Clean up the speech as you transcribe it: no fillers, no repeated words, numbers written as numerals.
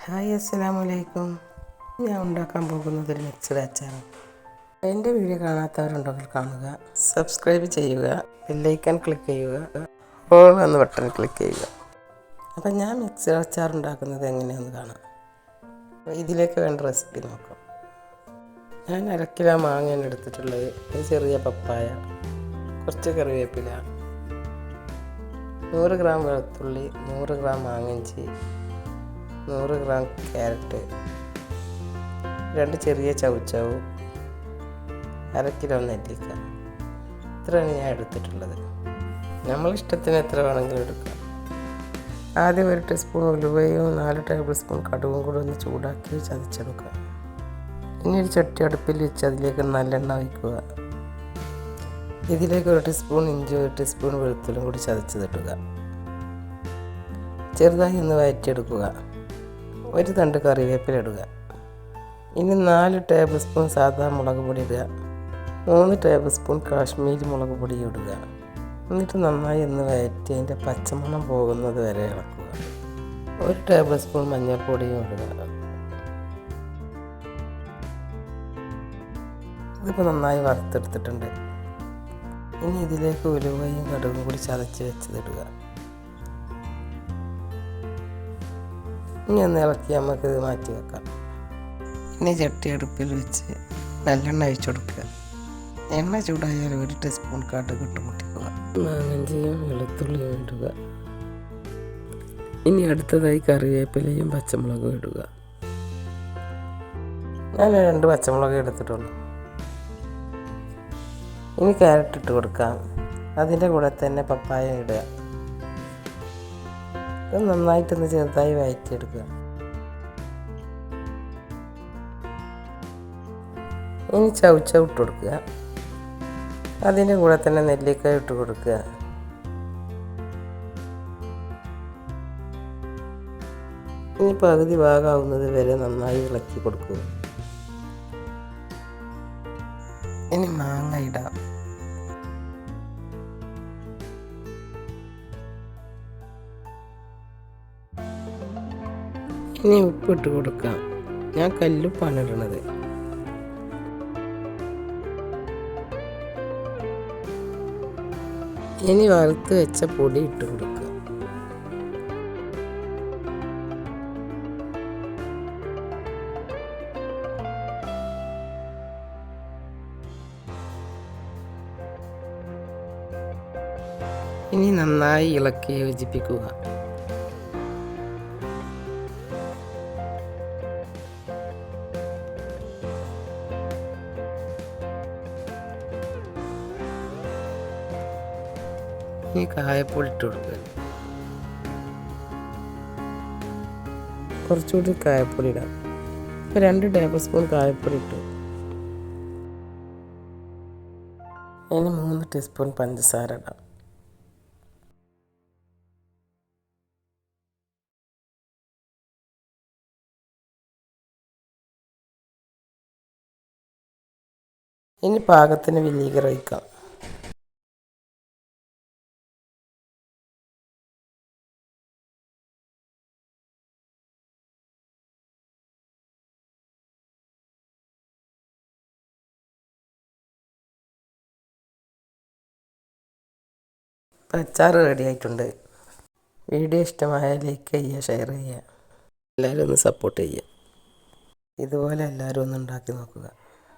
Hi, അസ്സലാമലൈക്കും. ഞാൻ ഉണ്ടാക്കാൻ പോകുന്നത് ഒരു മിക്സഡ് അച്ചാറാണ്. എൻ്റെ വീഡിയോ കാണാത്തവരുണ്ടെങ്കിൽ കാണുക, സബ്സ്ക്രൈബ് ചെയ്യുക, ബെല്ലൈക്കൺ ക്ലിക്ക് ചെയ്യുക, ഓൾ എന്ന ബട്ടൺ ക്ലിക്ക് ചെയ്യുക. അപ്പം ഞാൻ മിക്സഡ് അച്ചാർ ഉണ്ടാക്കുന്നത് എങ്ങനെയാണെന്ന് കാണാം. ഇതിലേക്ക് വേണ്ട റെസിപ്പി നോക്കാം. ഞാൻ 1/2 കിലോ മാങ്ങയാണ് എടുത്തിട്ടുള്ളത്. ഒരു ചെറിയ പപ്പായ, കുറച്ച് കറിവേപ്പില, 100 ഗ്രാം വെളുത്തുള്ളി, 100 ഗ്രാം മാങ്ങഞ്ചി, 100 ഗ്രാം ക്യാരറ്റ്, 2 ചെറിയ ചവ്ചവ്, 1/2 കിലോ നെല്ലിക്ക. ഇത്രയാണ് ഞാൻ എടുത്തിട്ടുള്ളത്. നമ്മളിഷ്ടത്തിന് എത്ര വേണമെങ്കിലും എടുക്കാം. ആദ്യം 1 ടീസ്പൂൺ ഉലുവയും 4 ടേബിൾ സ്പൂൺ കടുകും കൂടി ഒന്ന് ചൂടാക്കി ചതച്ചെടുക്കുക. ഇനി ഒരു ചട്ടി അടുപ്പിൽ വെച്ച് അതിലേക്ക് നല്ലെണ്ണ ഒഴിക്കുക. ഇതിലേക്ക് 1 ടീസ്പൂൺ ഇഞ്ചി, 1 ടീസ്പൂൺ വെളുത്തുള്ളിയും കൂടി ചതച്ചതിടുക. ചെറുതായി ഒന്ന് വഴറ്റിയെടുക്കുക. 1 തണ്ട് കറിവേപ്പില ഇടുക. ഇനി 4 ടേബിൾ സ്പൂൺ സാദാ മുളക് പൊടി ഇടുക. 3 ടേബിൾ സ്പൂൺ കാശ്മീരി മുളക് പൊടി ഇടുക. എന്നിട്ട് നന്നായി ഒന്ന് വഴറ്റി അതിൻ്റെ പച്ചമണം പോകുന്നത് വരെ ഇളക്കുക. 1 ടേബിൾ സ്പൂൺ മഞ്ഞൾപ്പൊടിയും ഇടുക. ഇതിപ്പോൾ നന്നായി വറുത്തെടുത്തിട്ടുണ്ട്. ഇനി ഇതിലേക്ക് ഉലുവയും കടുകും കൂടി ചതച്ച് വെച്ചതിടുക. ഇനി ഒന്ന് ഇളക്കി നമുക്കിത് മാറ്റി വെക്കാം. ഇനി ചട്ടി അടുപ്പിൽ വെച്ച് നല്ലെണ്ണ ഒഴിച്ചു കൊടുക്കുക. എണ്ണ ചൂടായാൽ 1 ടീസ്പൂൺ കടുക് ഇട്ട് പൊട്ടിക്കുക. മാങ്ങഞ്ചിയും വെളുത്തുള്ളിയും ഇടുക. ഇനി അടുത്തതായി കറിവേപ്പിലയും പച്ചമുളകും ഇടുക. ഞാൻ 2 പച്ചമുളക് എടുത്തിട്ടുള്ളൂ. ഇനി ക്യാരറ്റ് ഇട്ട് കൊടുക്കാം. അതിൻ്റെ കൂടെ തന്നെ പപ്പായ ഇടുക. ഇത് നന്നായിട്ടൊന്ന് ചെറുതായി വഴറ്റിയെടുക്കുക. ഇനി ചവ്ചവ് ഇട്ട് കൊടുക്കുക. അതിൻ്റെ കൂടെ തന്നെ നെല്ലിക്ക ഇട്ട് കൊടുക്കുക. ഇനി പകുതി ഭാഗമാവുന്നത് വരെ നന്നായി ഇളക്കി കൊടുക്കുക. ഇനി മാങ്ങ ഇടാം. ഇനി ഉപ്പിട്ട് കൊടുക്കാം. ഞാൻ കല്ലുപ്പാണ് ഇടണത്. ഇനി വറുത്ത് വെച്ച പൊടി ഇട്ട് കൊടുക്കുക. ഇനി നന്നായി ഇളക്കി യോജിപ്പിക്കുക. ഇനി കായപ്പൊടി ഇട്ട് കൊടുക്കുക. കുറച്ചുകൂടി കായപ്പൊടി ഇടാം. ഇപ്പോൾ 2 ടേബിൾ സ്പൂൺ കായപ്പൊടി ഇട്ടു. ഇനി 3 ടീസ്പൂൺ പഞ്ചസാര ഇടാം. ഇനി പാകത്തിന് വിനീഗർ ഒഴിക്കാം. അച്ചാർ റെഡി ആയിട്ടുണ്ട്. വീഡിയോ ഇഷ്ടമായാൽ ലൈക്ക് ചെയ്യുക, ഷെയർ ചെയ്യുക. എല്ലാവരും ഒന്ന് സപ്പോർട്ട് ചെയ്യുക. ഇതുപോലെ എല്ലാവരും ഒന്ന് ഉണ്ടാക്കി നോക്കുക.